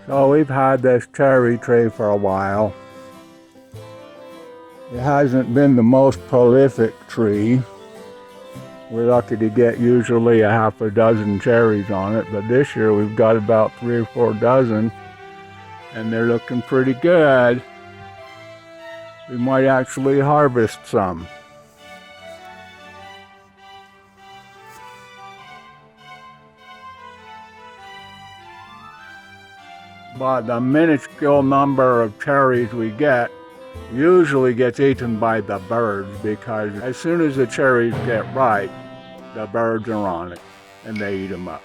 So we've had this cherry tree for a while. It hasn't been the most prolific tree. We're lucky to get usually a half a dozen cherries on it, but this year we've got about 3 or 4 dozen, and they're looking pretty good. We might actually harvest some. But the minuscule number of cherries we get usually gets eaten by the birds, because as soon as the cherries get ripe, the birds are on it and they eat them up.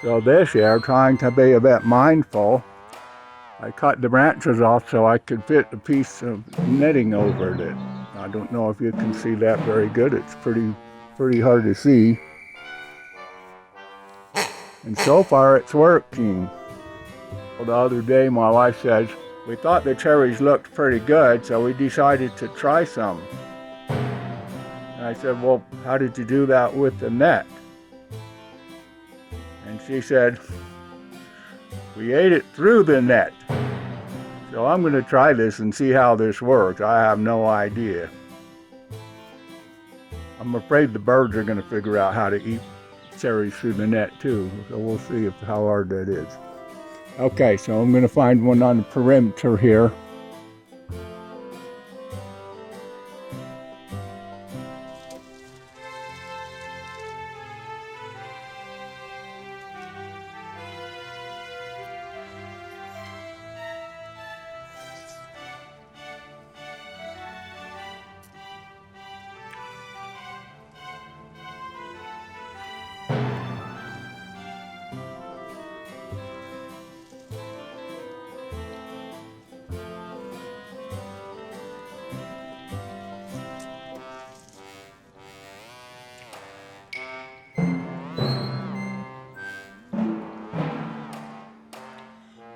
So this year, trying to be a bit mindful, I cut the branches off so I could fit a piece of netting over it. I don't know if you can see that very good. It's pretty hard to see. And so far it's working. The other day my wife says, we thought the cherries looked pretty good, so we decided to try some. And I said, well, how did you do that with the net? And she said, we ate it through the net. So I'm going to try this and see how this works. I have no idea. I'm afraid the birds are going to figure out how to eat cherries through the net too. So we'll see how hard that is. Okay, so I'm going to find one on the perimeter here.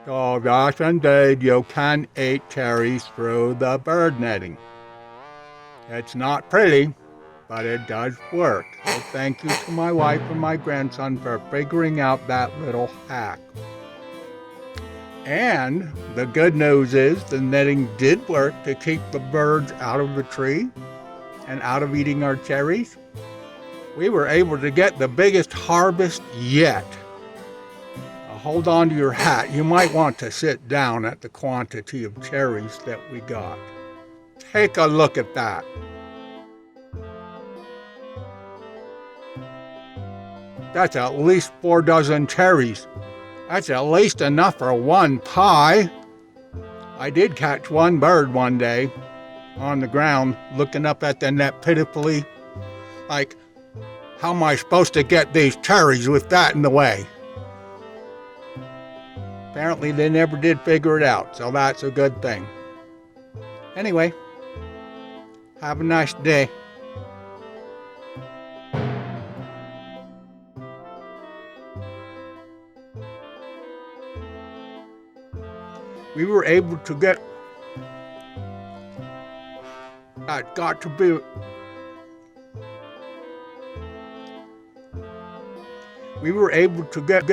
Oh gosh, indeed, you can eat cherries through the bird netting. It's not pretty, but it does work. So thank you to my wife and my grandson for figuring out that little hack. And the good news is the netting did work to keep the birds out of the tree and out of eating our cherries. We were able to get the biggest harvest yet. Hold on to your hat. You might want to sit down at the quantity of cherries that we got. Take a look at that. That's at least 4 dozen cherries. That's at least enough for one pie. I did catch one bird one day on the ground looking up at the net pitifully, like, how am I supposed to get these cherries with that in the way? Apparently they never did figure it out, so that's a good thing. Anyway, have a nice day. We were able to get, that got to be, we were able to get